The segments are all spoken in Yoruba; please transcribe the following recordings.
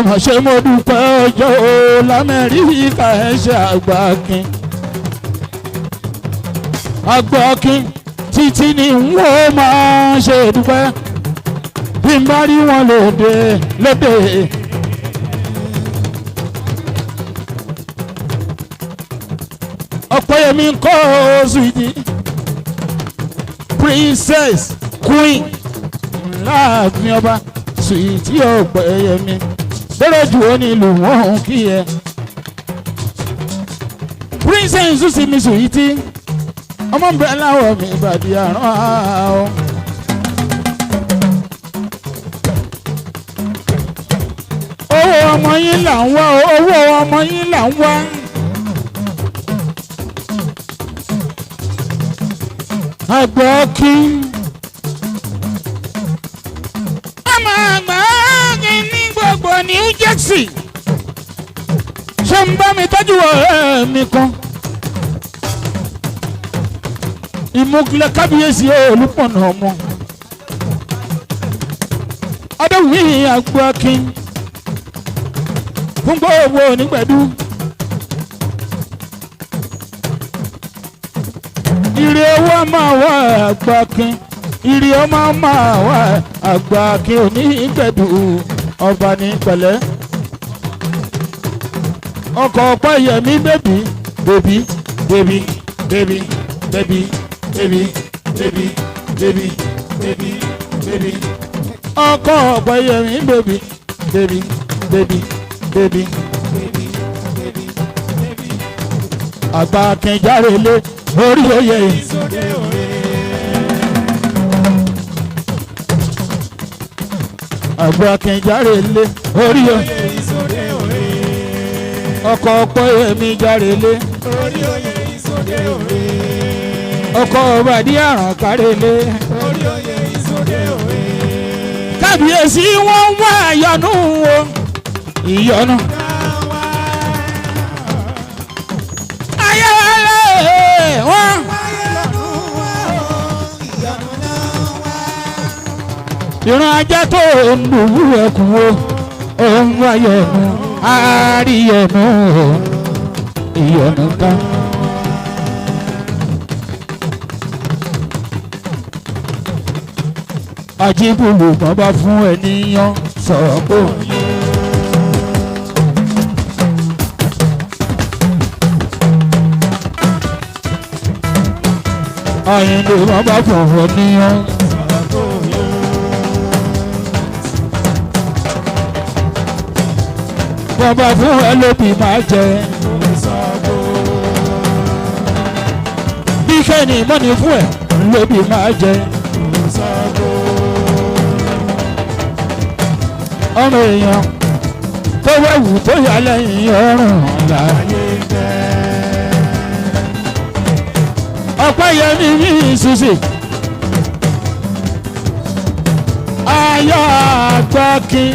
ọmọ ṣe mo dúpẹ́ ọjọ́ lamẹ́ríkà ẹ̀ ṣe àgbákin àgbákin títí ni wọ́n máa ṣe dúpẹ́ bí n bá rí wọn lóde. Ọ̀pẹ́yẹmí ń kọ́ sweetie princess queen láàfin ọba sweetie Ọ̀pẹ́yẹmí bẹ́rẹ̀ jù ó nílùú wọn kí ẹ. princess sì mi sweetie ọmọ ń bẹ láwọ̀ mi ìbàdí àrùn àwọn. owó ọmọ yín là ń wá owó ọmọ yín là ń wá. Àgbákí ọmọ Àgbákí ní gbogbo New Jersey ṣé ń bá mi tọ́jú ọ̀rẹ́ mi kan ìmúkúlẹ̀ kábíyèsí Olúpọ̀nà ọmọ Adéwì Àgbákí fún gbogbo onígbẹ̀dú. Ire owó máa wá Àgbákí ire ọmọ máa wá Àgbákí onígbẹ̀dú ọba ní pẹ̀lẹ́. Ọkọ̀ Ọ̀pẹ́yẹmí bèbí bèbí bèbí bèbí bèbí bèbí bèbí bèbí bèbí bèbí. Ọkọ̀ Ọ̀pẹ́yẹmí bèbí bèbí bèbí bèbí bèbí bèbí bèbí. Àgbákí járe lé orí oyè ìsòdè òre. Àgbákí járe lé orí oyè ìsòdè òre. Ọkọ̀ Ọ̀pẹ́yẹmí járe lé orí oyè ìsòdè òre. Ọkọ̀ Ọbàdí àràn kárè lé orí oyè ìsòdè òre. Kábíyèsí wọ́n wá ìyọnu o ìyọnu. Ìran ajá tó ń lùwú ẹkùn wo òun wáyọ̀nù àríyọ̀nù ìyọ̀nù kan. Ajíbùlù kan bá fún ènìyàn sọ̀rọ̀ pé Àyìndé kan bá fún ènìyàn. Bàbá fún ẹ lóbi máa jẹ. Bí kẹ́ni mọ́ni fún ẹ lóbi máa jẹ. Ọmọ èèyàn tó wẹ̀wù tó yà lẹ́yìn ọrùn láyé jẹ́. Ọ̀pẹ́yẹmí ní ìṣúṣe. Ayọ̀ Àgbákí.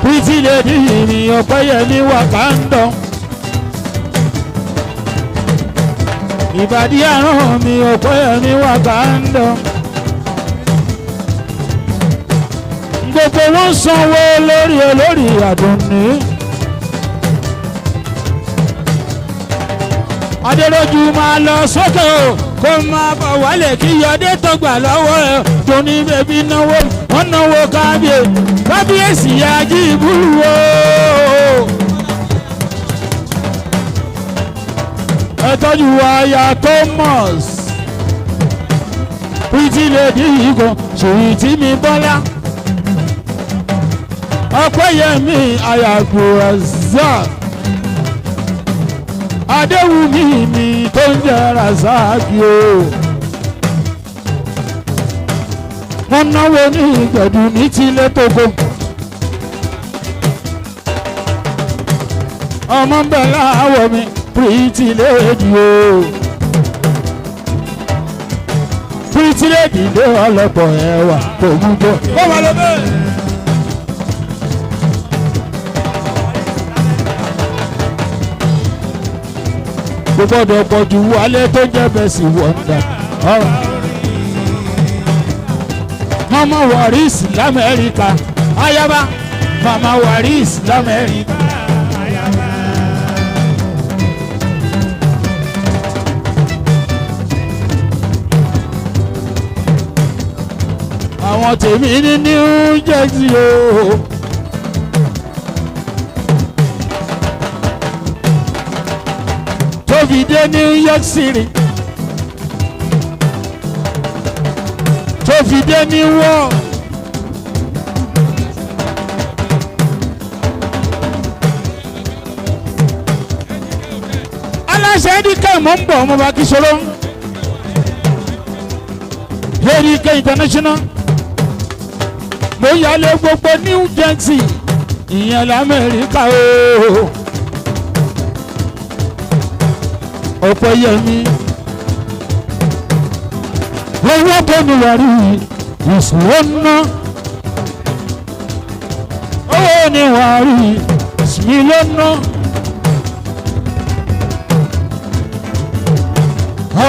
Pretty lady mi Ọ̀pẹ́yẹmí wà kándọ̀. Ìbàdí àrùn mi Ọ̀pẹ́yẹmí wà kándọ̀. Gbogbo wọn sanwó lórí olórí Àdùnní. Adéròjú máa lọ sókè o kó máa bọ̀ wálé kí yọdé tó gbà lọ́wọ́ ẹ̀ tó ní bèbí náwó wọ́n náwó kábíyèsí Ajíbùlù o. Ẹ tọ́jú aya Thomas Pretty lady yìí kan Sweety mi Bọ́lá Ọ̀pẹ́yẹmí àyàgbò Razak Adéwùmí mi tó ń jẹ́ Razaki o. Wọ́n náwó ní Ìgbẹ̀dù ní tilé tókò. Ọmọ ń bẹ láwọ̀ mi Pretty lady o. Pretty lady lé ọlọ́pọ̀ ẹwà tó mú bọ́. Ó wà lọ bẹ́ẹ̀. Kò gbọ́dọ̀ pọ̀jù wálé tó jẹ́ bẹ́sì wọ́ndà. Ọmọ Warris l'Amẹ́ríkà ayaba mama waris lamẹ́ríkà. àwọn tèmi ní New Jersey o. tó fi dé New York City. tó fi dé New York. aláṣẹ ẹ̀dínkà mọ̀ ń bọ̀ ọmọ bá kí sọ́lọ́. ẹ̀dínkà international. mo yálé gbogbo New Jersey ìyẹn l'Amẹ́ríkà o. Ọpẹ́yẹmí owó tó ní wàrí ìṣòro ná owó ní wàrí ìṣòro ná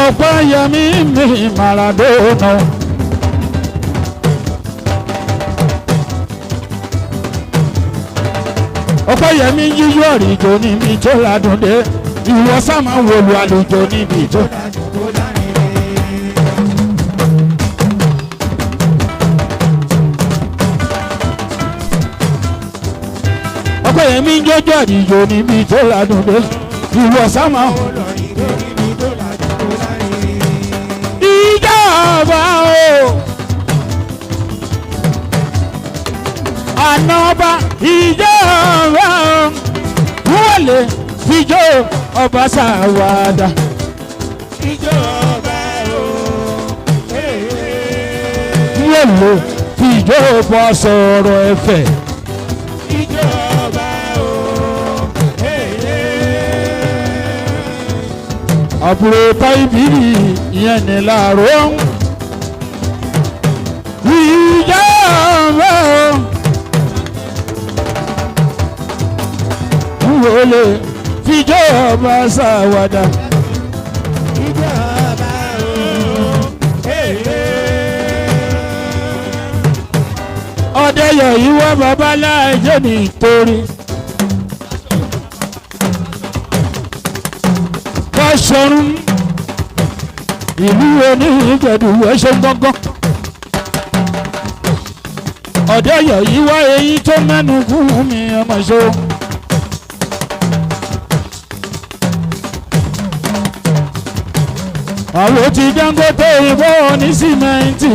Ọpẹ́yẹmí mi Maradona. Ọpẹ́yẹmí yíyọ àrìjò níbi tó ládùn dé ìwọ sáma wòlú àlùjọ níbi tó ládùn kó lárin rè. Ọpẹ́yẹmí jọjọ àrìjò níbi tó ládùn dé ìwọ sáma wòlú àlùjọ níbi tó ládùn kó lárin rè. ìjọba o ànọ́bà ìjọba wọlé fíjó ọba ṣàwádà. ìjọba o wọlé fíjó bọ́ sọ̀rọ̀ ẹ̀fẹ̀. ìjọba o àbúrò táìbìrì ìyẹn ní láàárọ̀. ìjọba o wọlé fíjó ọba ṣàwádà. ìjọba o ọdẹyọ ìwọ babaláàjẹ nítorí Báṣọ̀run ìlú onígbẹ̀dù ẹṣẹ gbọ́ngàn. ọdẹyọ ìwọ èyí tó mẹ́nu fún mi ọmọ ṣó. àwọn ti Dangote ìbò ní símẹ́ǹtì.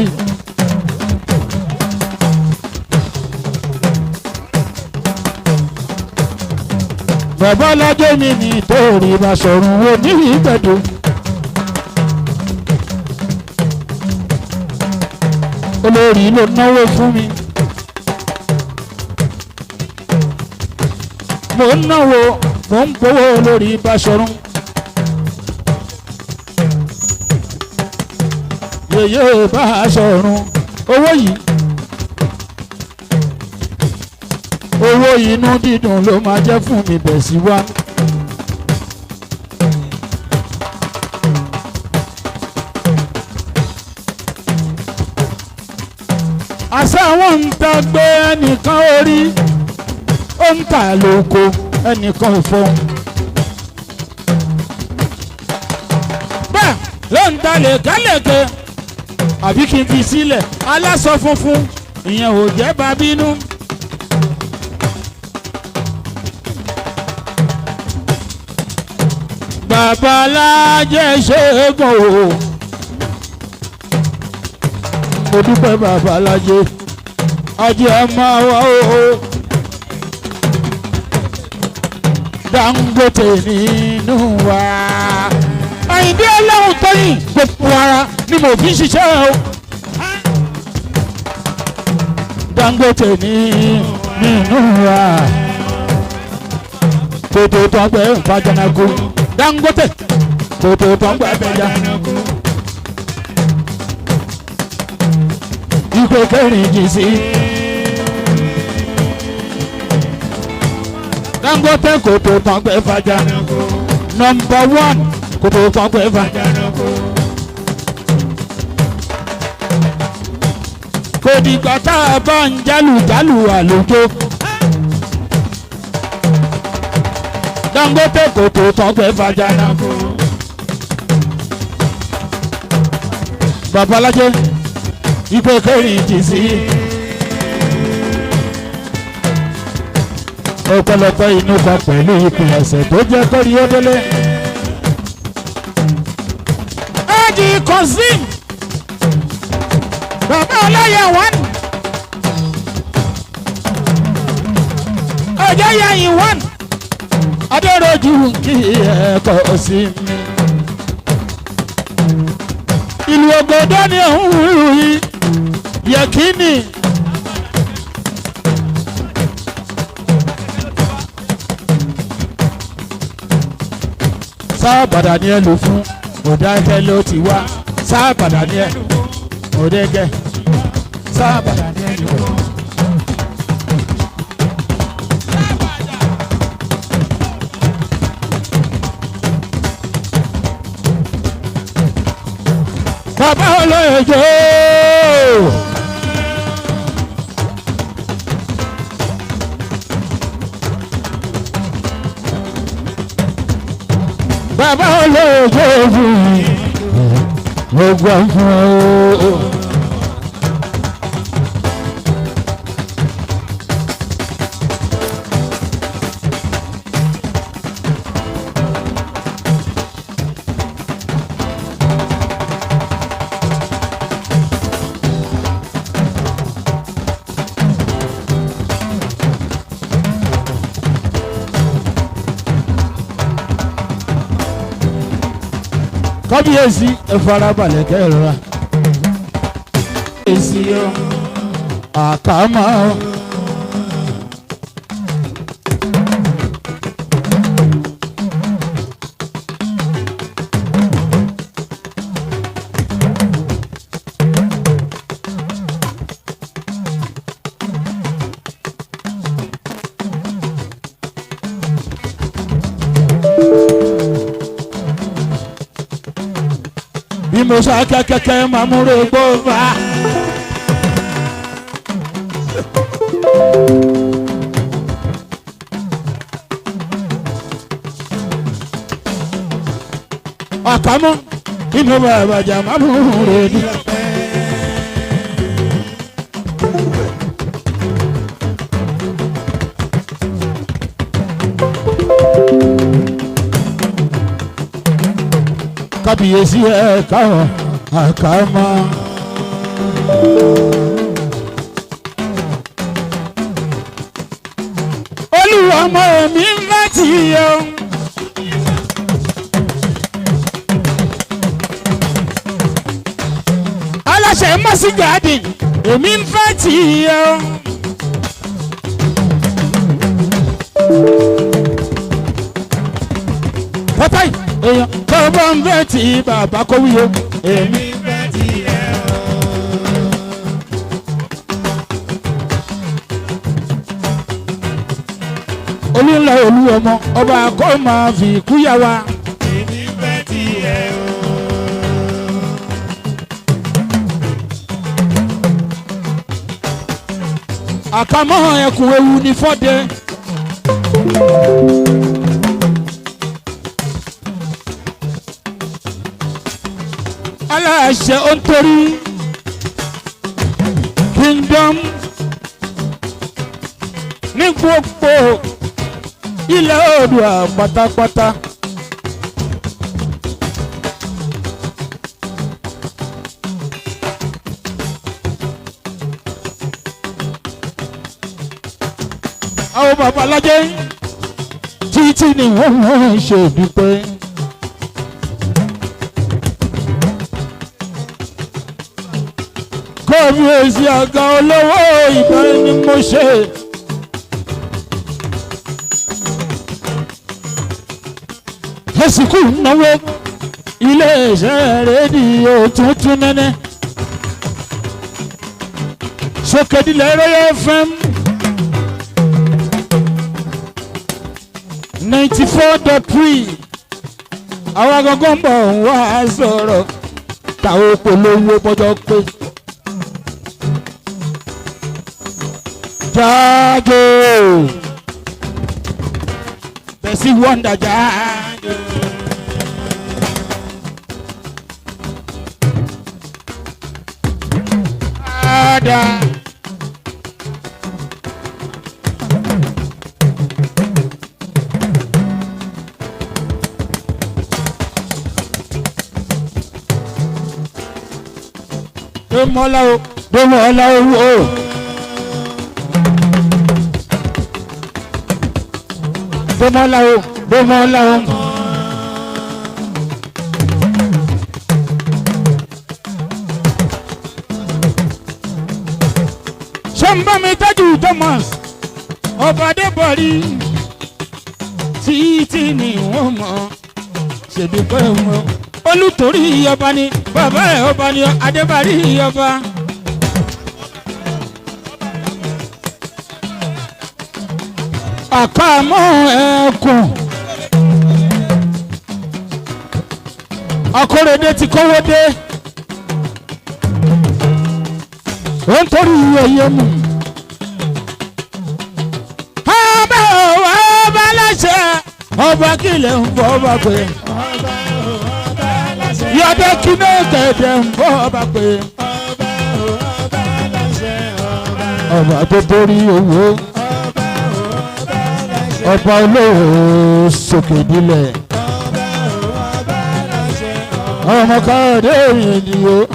bàbá alájọ mi nítorí Báṣọ̀run wo ní ìgbẹ̀dù. olórí ló náwó fún mi. mo ń náwó mo ń gbowó olórí Báṣọ̀run. yèyé Báṣọ̀run owó yìí owó inú dídùn ló máa jẹ́ fún mi bẹ̀ sí wá. àṣà wọn ń ta gbé ẹnìkan orí ó ń ta lóko ẹnìkan fọ́. bẹ́ẹ̀ ló ń ta lèkélèké àbí kí n fi sílẹ̀ aláṣọ funfun ìyẹn ò jẹ́ bá bínú. babalájẹ ṣẹ́gun o mo dúpẹ́ babalájẹ ajé ọmọ wa o Dangote nínú wa. Àyìndé Ọlọ́run Tóyìn gbogbo ara ni mo fi ń ṣiṣẹ́ o. Dangote nínú wa. Tòtò tó ń gbẹ fàjànàkú. Dangote tòtò tó ń gbẹ bẹ̀yà. Ìpè kẹrin jì sí. Dangote kòtò tó ń gbẹ fàjànàkú. Number 1 kòtò tó ń gbẹ fàjànàkú. kò dìgbà tá a bá ń jálù àlùjọ. Dangote kò tó tán pé fàjànà kò. Babalájé ìpè kẹrin jì sí. Ọ̀pọ̀lọpọ̀ inú kan pẹ̀lú ìpìlẹ̀ṣẹ̀ tó jẹ́ kórí ó délé. Ájì Kọ́sìm bàbá ọlọ́yẹ wọ́n. Ọjọ́ yẹ̀yìn wọ́n. Adéròjú kí ẹ̀kọ́ sí mi. Ìlú ògbódò ni òun rú yìí. Yẹ̀kínì. Sábàdà ni ẹ lò fún Mọ̀dákẹ́ ló ti wá. Sábàdà ni ẹ Mọ̀dákẹ́. Sábàdà ni ẹ lò fún. Bàbá olóyè jò. Bàbá olóyè jò fún mi. Mo gbọ́ fún ọ. Kábíyèsí ẹ farabalẹ̀ kẹ́rọ̀ra. Èsì o àkàmọ́ o. Bí mo sá kẹ́kẹ́kẹ́ máa múre gbófà. Àkàmọ́ inú bàbá jà máa múre ní. Kábíyèsí ẹ̀ káwọn àkàmọ́. Olúwa ọmọ mi ń láti yọ. Aláṣẹ mọ́sí garden èmi ń fẹ́ tì yọ. Pọ́táì èèyàn tó bá ń bẹ́ẹ̀ tí bàbá kó wíyo èmi bẹ́ẹ̀ tí ẹ o. Olúńlá olú ọmọ ọba kó máa fi kúyà wá. Èmi bẹ́ẹ̀ tí ẹ o. Àkàmọ́ ẹkùn ewu ní fọ́dẹ. Aláṣẹ Ontori Kingdom ní gbogbo ilẹ̀ Oòduà pátápátá. Àwọn babalájẹ́ títí ni wọ́n ń ṣe ìdúpẹ́. Kábíyèsí àga olówó ìgbà ni mo ṣe. Ẹ̀sìnkú náwó ilé-iṣẹ́ rédíò tuntun nẹ́nẹ́. Sókèdílé Royal FM 94.3. Àwọn agangan bọ̀ ń wá sọ̀rọ̀ táwọn polówó bọ́jọ́ pé. jáde bẹ̀sí wọ́ndà jáde. Ada. Domola o, domola o. Domola o, domola o. Sọ́nbà mi tọ́jú Thomas ọba Adébọ̀rí títí ni wọ́n mọ̀ ṣèbí pé wọ́n olùtorí ọba ni bàbá ẹ̀ ọba ni Adébọ̀rí ọba. Àkàmọ́ ẹ̀kùn Akórèdé ti kówó dé. Ó ń torí ẹyẹ mu. Ọba láṣẹ ọba kìlẹ̀ ń bọ́ ọba pé. Yọ̀dọ̀ kíná kẹ̀dẹ̀ ń bọ́ ọba pé. Ọba tó borí owó. Ọba olóò sókè nílẹ̀. Ọmọ Káyọ̀dé ènìyàn.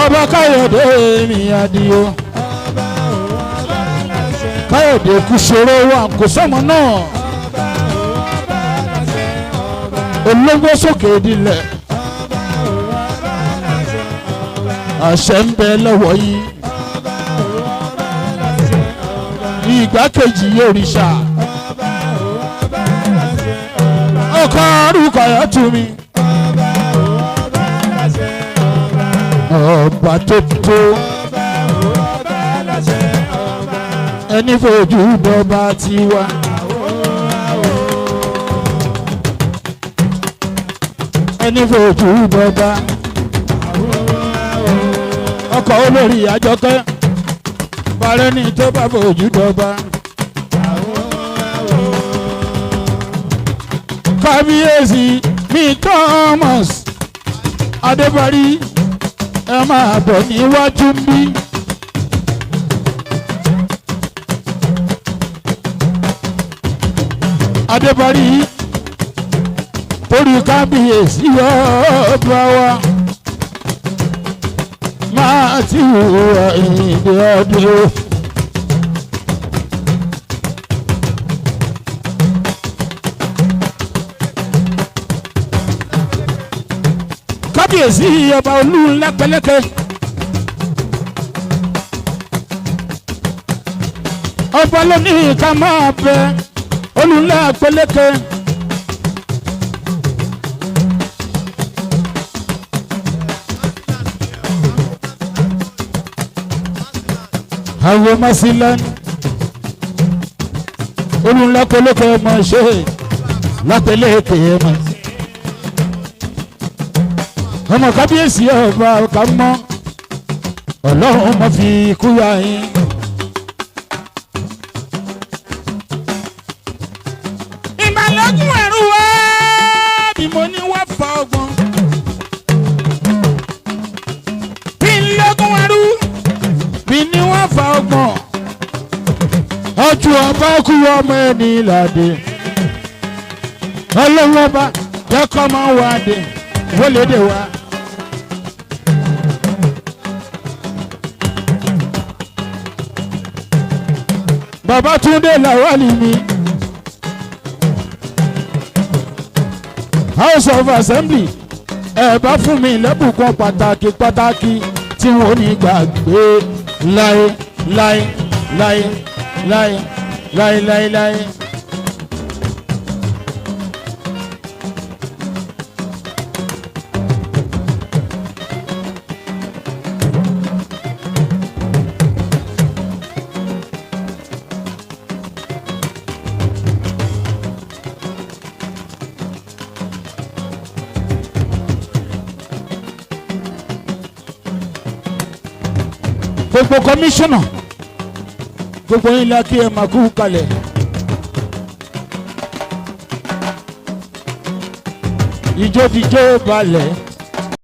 Ọba Káyọ̀dé mi Àdìó. Káyọ̀dé kú ṣòro wa kò sọ́mọ náà. Olóńgbò sókè dilẹ̀. Àṣẹ ń bẹ lọ́wọ́ yìí. Ìgbákejì òrìṣà. Ọkọ̀ orúkọ yẹn tú mi. Ọba tó tó ẹni fojú bọba ti wá. Ẹni fojú bọba ọkọ̀ olórí Àjọkẹ́ parẹ́ ní tó bá fojú bọba. Kábíyèsí mi Thomas Adébọ̀rí ẹ máa bọ̀ níwájú bí. Adébọ̀rí torí kábíyèsí ọba wa máa ti wùwà ìdè ọdún. Kábíyèsí ọba Olúńlá Pẹ̀lẹ́kẹ̀. Ọba ló ní ká máa bẹ Olúńlá Pẹ̀lẹ́kẹ̀. Àwọn Masilan Olúńlá Pẹ̀lẹ́kẹ̀ mọ̀ ṣe lápẹ̀lẹ́kẹ̀ mọ̀. Ọmọ kábíyèsí ọba ọ̀ka mọ́ Ọlọ́run mọ̀ fi kú ya yín. Ìbàlógún ẹ̀rù wá bí mo ní wá fa ọgbọ́n. Bí n lógún ẹ̀rù bí ní wá fa ọgbọ́n. Ọjọ́ ọba kú ọmọ ẹni ládé. Ọlọ́run ọba jẹ́ kọ́ máa wá dé wọlé dé wá. Babátúndé Làwálì mi House of Assembly ẹ bá fún mi lẹ́bùkún pàtàkì tí wọ́n ní gbàgbé láé láé láé láé láé láé láé. gbogbo kọmíṣánná gbogbo yín la kí ẹ máa kú kalẹ̀. ìjó dijó balẹ̀